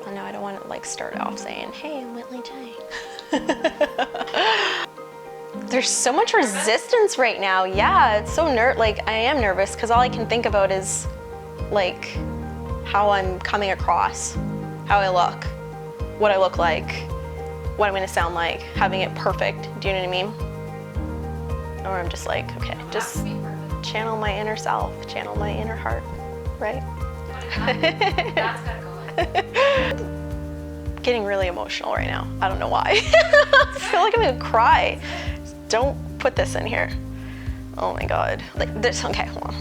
Oh no, I don't want to like start off saying, hey, I'm Whitlyjane. There's so much resistance right now. Yeah, it's so like I am nervous because all I can think about is like how I'm coming across, how I look, what I look like, what I'm gonna sound like, having it perfect. Do you know what I mean? Or I'm just like, okay, just channel my inner self, channel my inner heart, right? That's gotta go on. Getting really emotional right now. I don't know why. I feel like I'm gonna cry. Don't put this in here. Oh my God. Like this, okay, hold on.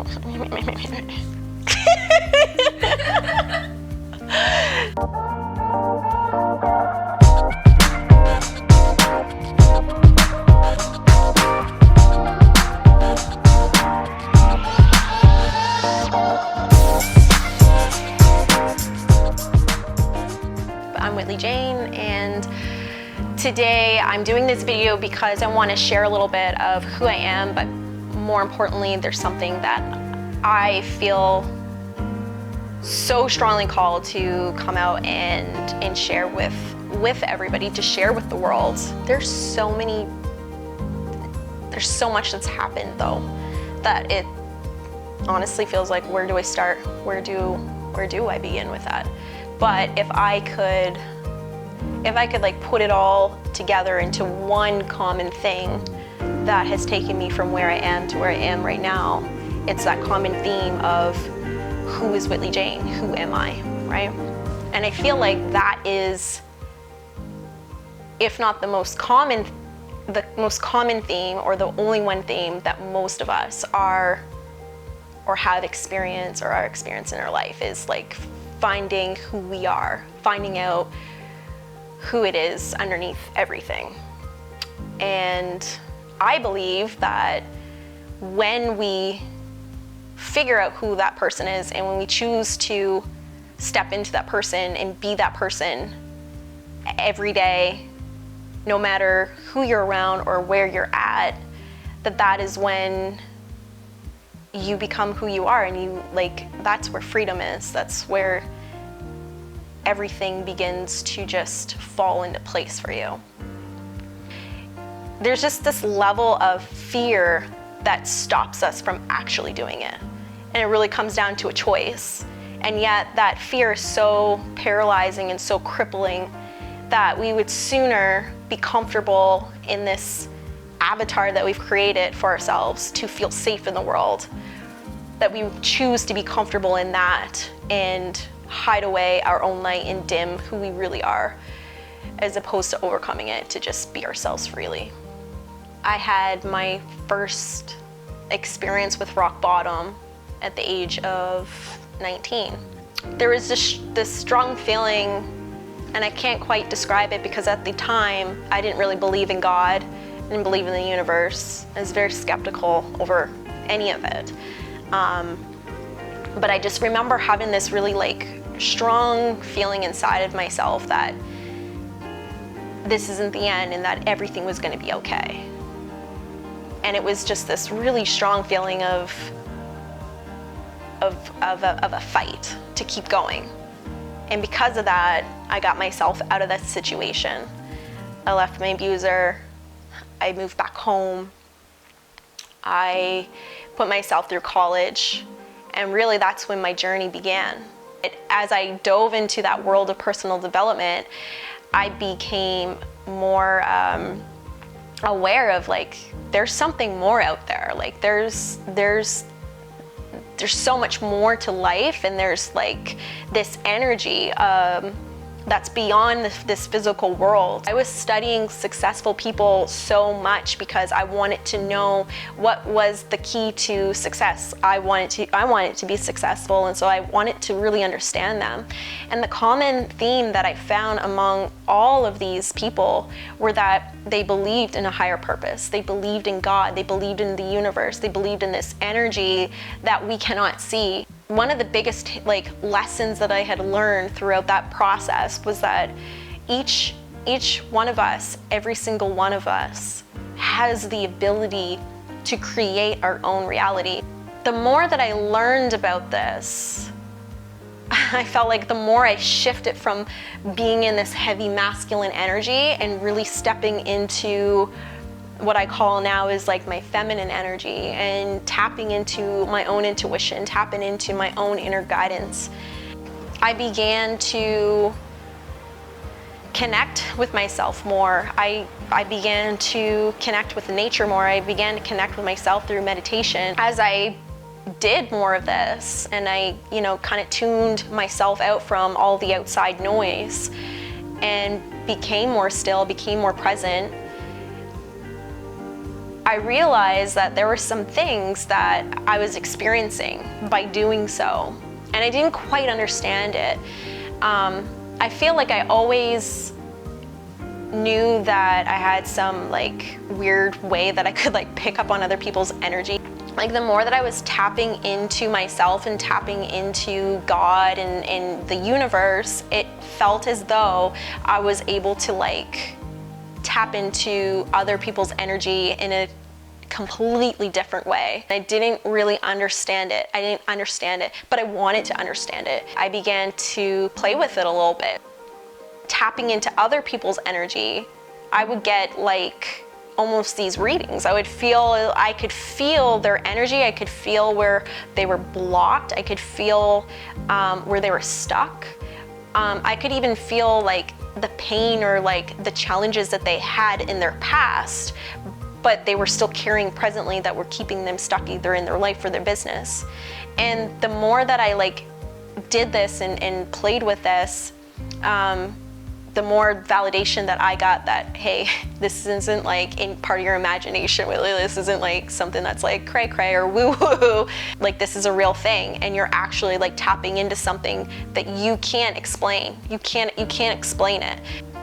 I'm Whitlyjane, and today I'm doing this video because I want to share a little bit of who I am, but more importantly, there's something that I feel so strongly called to come out and share with everybody, to share with the world. There's so much that's happened though, that it honestly feels like, where do I start? Where do I begin with that? But if I could like put it all together into one common thing that has taken me from where I am to where I am right now, it's that common theme of who is Whitlyjane? Who am I, right? And I feel like that is, if not the most common theme, or the only one theme that most of us are or have experienced or are experiencing in our life, is like finding who we are, finding out who it is underneath everything. And I believe that when we figure out who that person is, and when we choose to step into that person and be that person every day, no matter who you're around or where you're at, that is when you become who you are, and you like, that's where freedom is. That's where everything begins to just fall into place for you. There's just this level of fear that stops us from actually doing it. And it really comes down to a choice. And yet that fear is so paralyzing and so crippling that we would sooner be comfortable in this avatar that we've created for ourselves to feel safe in the world, that we choose to be comfortable in that and hide away our own light and dim who we really are, as opposed to overcoming it to just be ourselves freely. I had my first experience with rock bottom at the age of 19. There was this strong feeling, and I can't quite describe it because at the time I didn't really believe in God, I didn't believe in the universe. I was very skeptical over any of it. But I just remember having this really like strong feeling inside of myself that this isn't the end and that everything was going to be okay. And it was just this really strong feeling of a fight to keep going. And because of that, I got myself out of that situation. I left my abuser. I moved back home. I put myself through college. And really that's when my journey began. As I dove into that world of personal development, I became more aware of like, there's something more out there. Like there's so much more to life, and there's like this energy that's beyond this physical world. I was studying successful people so much because I wanted to know what was the key to success. I wanted to be successful, and so I wanted to really understand them. And the common theme that I found among all of these people were that they believed in a higher purpose. They believed in God. They believed in the universe. They believed in this energy that we cannot see. One of the biggest like lessons that I had learned throughout that process was that each one of us, every single one of us, has the ability to create our own reality. The more that I learned about this, I felt like the more I shifted from being in this heavy masculine energy and really stepping into what I call now is like my feminine energy and tapping into my own intuition, tapping into my own inner guidance, I began to connect with myself more. I began to connect with nature more. I began to connect with myself through meditation. As I did more of this and I, kind of tuned myself out from all the outside noise and became more still, became more present, I realized that there were some things that I was experiencing by doing so, and I didn't quite understand it. I feel like I always knew that I had some like weird way that I could like pick up on other people's energy. Like the more that I was tapping into myself and tapping into God and the universe, it felt as though I was able to like tap into other people's energy in a completely different way. I didn't really understand it. I didn't understand it, but I wanted to understand it. I began to play with it a little bit. Tapping into other people's energy, I would get like almost these readings. I could feel their energy. I could feel where they were blocked. I could feel where they were stuck. I could even feel like the pain or like the challenges that they had in their past, but they were still carrying presently that were keeping them stuck either in their life or their business. And the more that I like did this and played with this, the more validation that I got that, hey, this isn't like in part of your imagination, really. This isn't like something that's like cray cray or woo woo. Like this is a real thing, and you're actually like tapping into something that you can't explain. You can't explain it.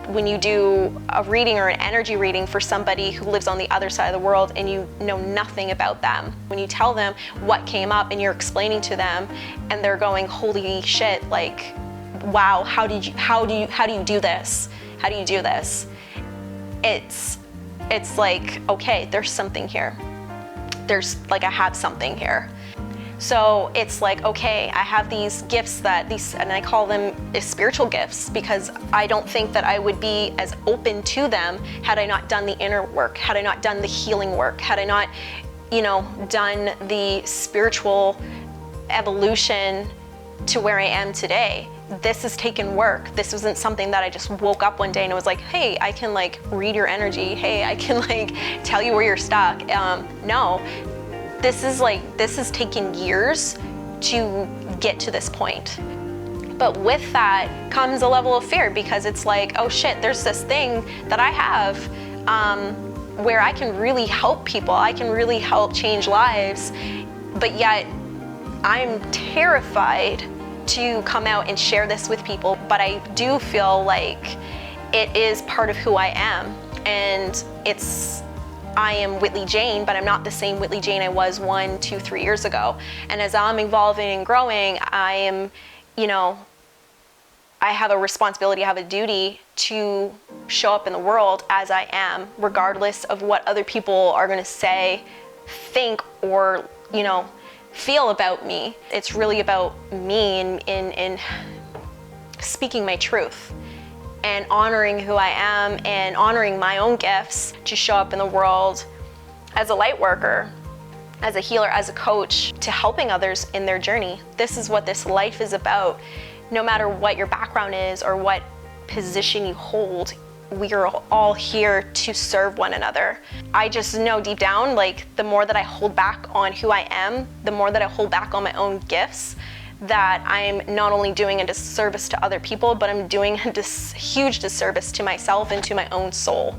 When you do a reading or an energy reading for somebody who lives on the other side of the world and you know nothing about them, when you tell them what came up and you're explaining to them and they're going, holy shit, like, wow, how do you do this? How do you do this? It's like, okay, there's something here. There's like, I have something here. So it's like, okay, I have these gifts and I call them spiritual gifts because I don't think that I would be as open to them had I not done the inner work, had I not done the healing work, had I not, done the spiritual evolution to where I am today. This has taken work. This wasn't something that I just woke up one day and it was like, hey, I can like read your energy. Hey, I can like tell you where you're stuck. No. This has taken years to get to this point. But with that comes a level of fear because it's like, oh shit, there's this thing that I have where I can really help people. I can really help change lives. But yet I'm terrified to come out and share this with people. But I do feel like it is part of who I am. And I am Whitlyjane, but I'm not the same Whitlyjane I was 1, 2, 3 years ago. And as I'm evolving and growing, I am, I have a responsibility, I have a duty to show up in the world as I am, regardless of what other people are gonna say, think, or, feel about me. It's really about me and speaking my truth and honoring who I am and honoring my own gifts to show up in the world as a light worker, as a healer, as a coach, to helping others in their journey. This is what this life is about. No matter what your background is or what position you hold, we are all here to serve one another. I just know deep down, like the more that I hold back on who I am, the more that I hold back on my own gifts, that I'm not only doing a disservice to other people, but I'm doing a huge disservice to myself and to my own soul.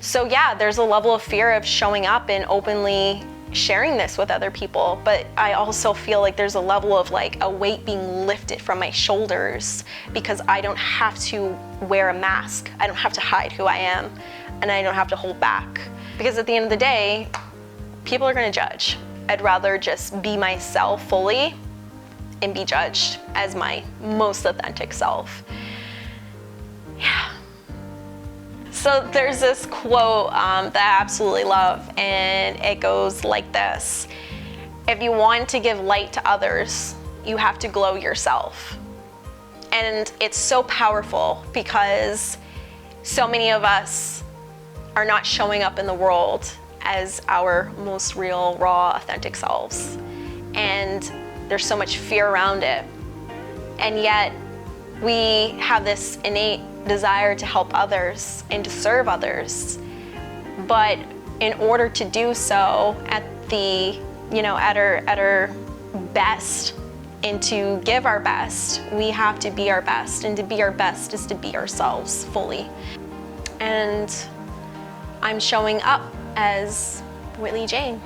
So yeah, there's a level of fear of showing up and openly sharing this with other people, but I also feel like there's a level of like a weight being lifted from my shoulders because I don't have to wear a mask. I don't have to hide who I am, and I don't have to hold back. Because at the end of the day, people are gonna judge. I'd rather just be myself fully and be judged as my most authentic self. Yeah. So there's this quote that I absolutely love, and it goes like this: if you want to give light to others, you have to glow yourself. And it's so powerful because so many of us are not showing up in the world as our most real, raw, authentic selves. And there's so much fear around it. And yet we have this innate desire to help others and to serve others. But in order to do so at our best and to give our best, we have to be our best. And to be our best is to be ourselves fully. And I'm showing up as Whitlyjane.